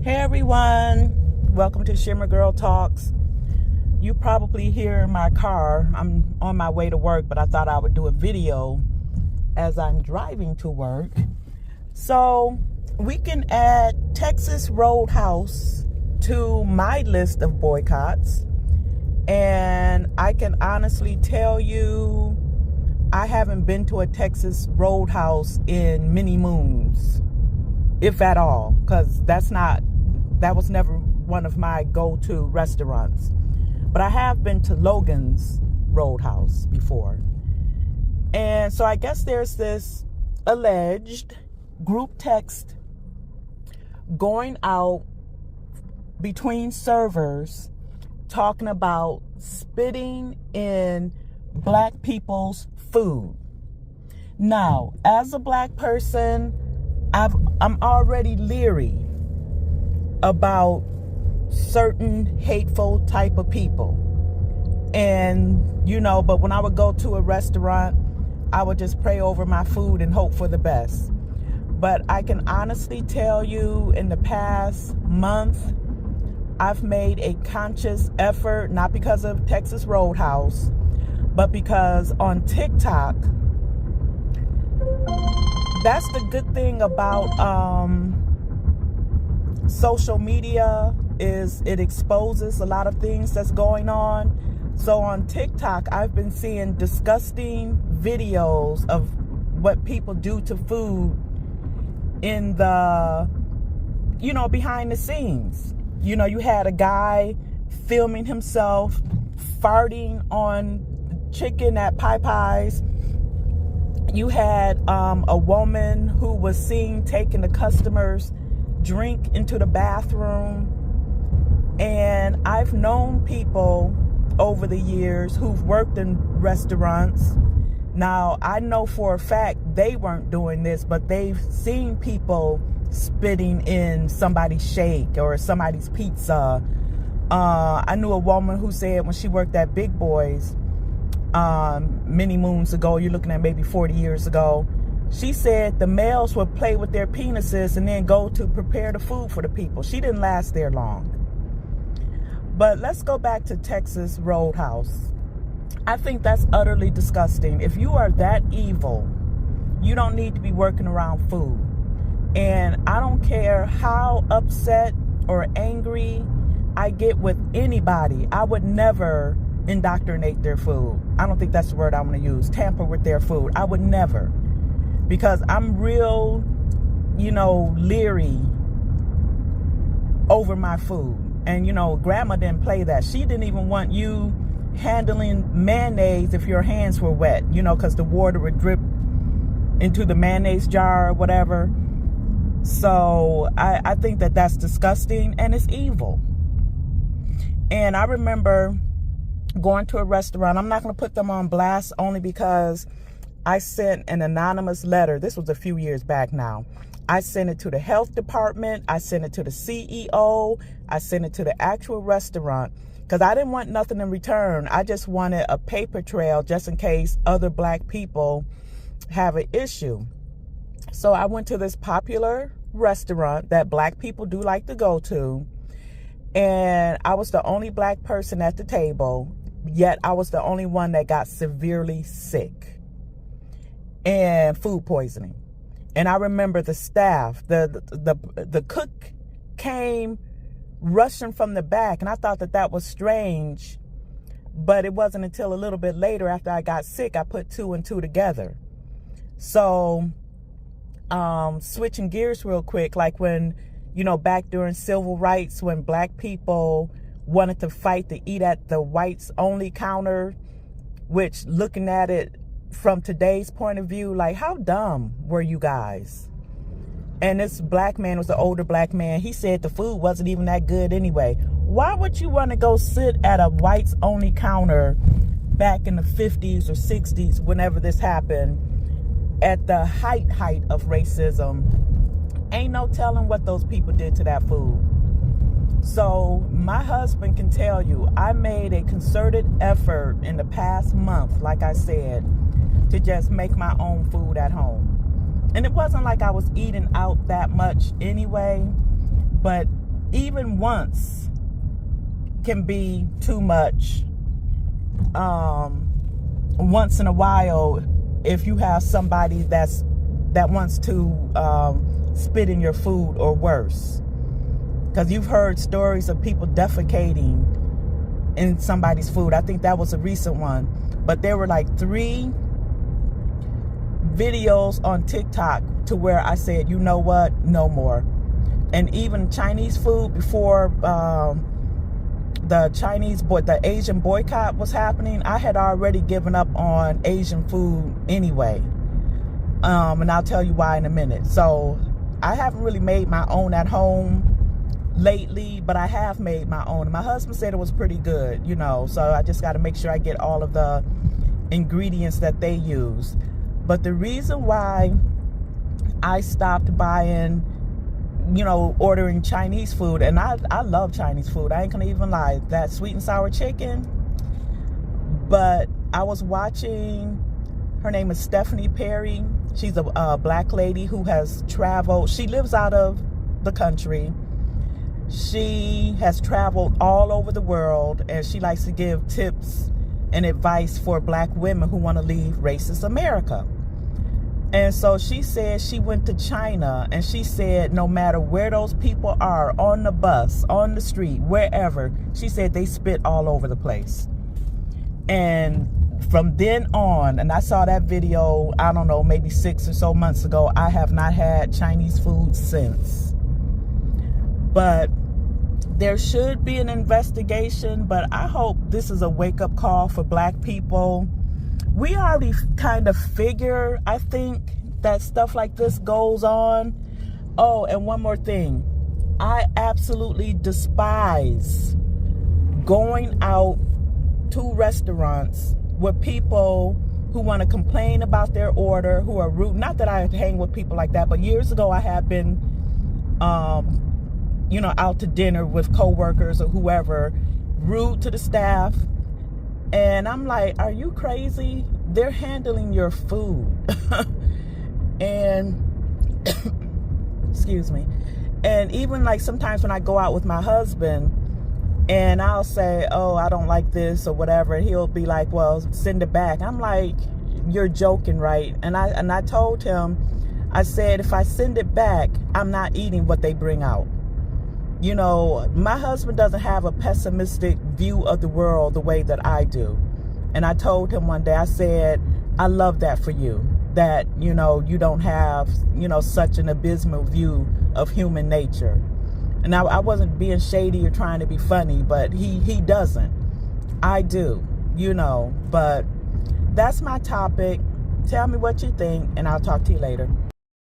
Hey everyone, welcome to Shimmer Girl Talks. You probably hear my car. I'm on my way to work, but I thought I would do a video as I'm driving to work. So we can add Texas Roadhouse to my list of boycotts. And I can honestly tell you, I haven't been to a Texas Roadhouse in many moons, if at all, because that was never one of my go-to restaurants. But I have been to Logan's Roadhouse before. And so I guess there's this alleged group text going out between servers talking about spitting in black people's food. Now, as a black person, I'm already leery about certain hateful type of people. And, but when I would go to a restaurant, I would just pray over my food and hope for the best. But I can honestly tell you, in the past month, I've made a conscious effort, not because of Texas Roadhouse, but because on TikTok, that's the good thing about social media, is it exposes a lot of things that's going on. So on TikTok, I've been seeing disgusting videos of what people do to food in the, behind the scenes. You had a guy filming himself farting on chicken at Popeyes. You had a woman who was seen taking the customer's drink into the bathroom. And I've known people over the years who've worked in restaurants. Now, I know for a fact they weren't doing this, but they've seen people spitting in somebody's shake or somebody's pizza. I knew a woman who said when she worked at Big Boys many moons ago, you're looking at maybe 40 years ago, she said the males would play with their penises and then go to prepare the food for the people. She didn't last there long. But let's go back to Texas Roadhouse. I think that's utterly disgusting. If you are that evil, you don't need to be working around food. And I don't care how upset or angry I get with anybody, I would never indoctrinate their food. I don't think that's the word I want to use. Tamper with their food. I would never. Because I'm real, leery over my food. And, grandma didn't play that. She didn't even want you handling mayonnaise if your hands were wet, because the water would drip into the mayonnaise jar or whatever. So I think that that's disgusting and it's evil. And I remember going to a restaurant. I'm not going to put them on blast only because I sent an anonymous letter. This was a few years back now. I sent it to the health department. I sent it to the CEO. I sent it to the actual restaurant because I didn't want nothing in return. I just wanted a paper trail just in case other black people have an issue. So I went to this popular restaurant that black people do like to go to. And I was the only black person at the table, yet I was the only one that got severely sick and food poisoning. And I remember the staff, the cook came rushing from the back, and I thought that was strange. But it wasn't until a little bit later after I got sick, I put two and two together. So switching gears real quick, like when, back during civil rights, when black people wanted to fight to eat at the whites only counter, which, looking at it from today's point of view, like, how dumb were you guys? And this black man was an older black man. He said the food wasn't even that good anyway. Why would you want to go sit at a whites only counter back in the 50s or 60s, whenever this happened, at the height of racism? Ain't no telling what those people did to that food. So my husband can tell you, I made a concerted effort in the past month, like I said, to just make my own food at home. And it wasn't like I was eating out that much anyway, but even once can be too much. Once in a while, if you have somebody that wants to spit in your food or worse, because you've heard stories of people defecating in somebody's food. I think that was a recent one, but there were like 3 videos on TikTok to where I said, you know what, no more. And even Chinese food, before the Asian boycott was happening, I had already given up on Asian food anyway. And I'll tell you why in a minute. So I haven't really made my own at home lately, but I have made my own. My husband said it was pretty good, you know, so I just got to make sure I get all of the ingredients that they use. But the reason why I stopped buying, you know, ordering Chinese food, and I love Chinese food, I ain't gonna even lie, that sweet and sour chicken. But I was watching, her name is Stephanie Perry. She's a black lady who has traveled. She lives out of the country. She has traveled all over the world, and she likes to give tips and advice for black women who want to leave racist America. And so she said she went to China, and she said no matter where those people are, on the bus, on the street, wherever, she said they spit all over the place. And from then on, and I saw that video, I don't know, maybe 6 or so months ago, I have not had Chinese food since. But there should be an investigation, but I hope this is a wake-up call for black people. We already kind of figure, I think, that stuff like this goes on. Oh, and one more thing. I absolutely despise going out to restaurants with people who want to complain about their order, who are rude. Not that I hang with people like that, but years ago I had been, you know, out to dinner with coworkers or whoever, rude to the staff. And I'm like, are you crazy? They're handling your food. And, excuse me. And even like sometimes when I go out with my husband and I'll say, oh, I don't like this or whatever, and he'll be like, well, send it back. I'm like, you're joking, right? And I told him, I said, if I send it back, I'm not eating what they bring out. You know, my husband doesn't have a pessimistic view of the world the way that I do. And I told him one day, I said, I love that for you, that, you know, you don't have, you know, such an abysmal view of human nature. And I wasn't being shady or trying to be funny, but he doesn't. I do, you know, but that's my topic. Tell me what you think, and I'll talk to you later.